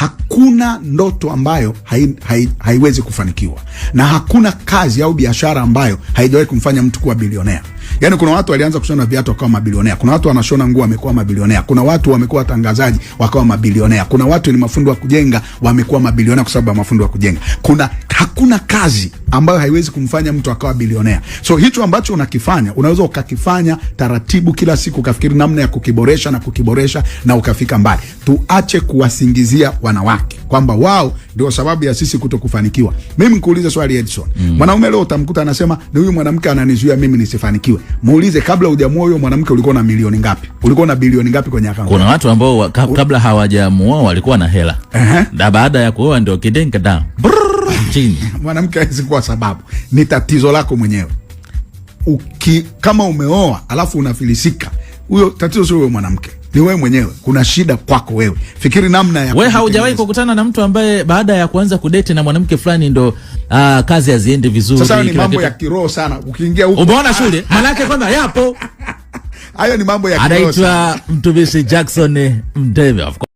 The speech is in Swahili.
hakuna ndoto ambayo haiwezi kufanikiwa, na hakuna kazi au biashara ambayo haijawahi kumfanya mtu kuwa bilionea. Yani kuna watu walianza kushona viatu wakawa mabilionea, kuna watu wanashona nguo wamekuwa mabilionea, kuna watu wamekuwa watangazaji wakawa mabilionea, kuna watu ni mafundi wa kujenga wamekuwa mabilionea kwa sababu ya mafundi wa kujenga. Hakuna kazi ambayo haiwezi kumfanya mtu akawa bilionea. So hicho ambacho unakifanya unaweza ukakifanya taratibu kila siku, ukafikiri namna ya kukiboresha na ukafika mbali. Tuache kuwasingizia wanawake kwamba wao ndio sababu ya sisi kutokufanikiwa. Mimi nikuulize swali Edson. Mwanaume leo utamkuta anasema ni huyu mwanamke ananizuia mimi nisifanikiwe. Muulize, kabla hujamuoa huyo mwanamke ulikuwa na milioni ngapi? Ulikuwa na bilioni ngapi kwenye akaunti? Kuna watu ambao kabla hawajamuoa walikuwa na hela. Na baada ya kuoa ndio kidenga down. Chini. Mwanamke hawezi kuwa sababu. Ni tatizo lako mwenyewe. Kama umeoa alafu unafilisika, huyo tatizo sio wewe mwanamke, ni wewe mwenyewe. Kuna shida kwako wewe. Fikiri namna ya wewe. Haujawahi kukutana na mtu ambaye baada ya kuanza kudate na mwanamke fulani ndo kazi haziende vizuri? Sasa ni mambo ya kiroho sana. Ukiingia huko umeona shule malaki kwamba yapo. Hayo ni mambo ya kiroho. Anaitwa mtumishi Jackson Mdebe.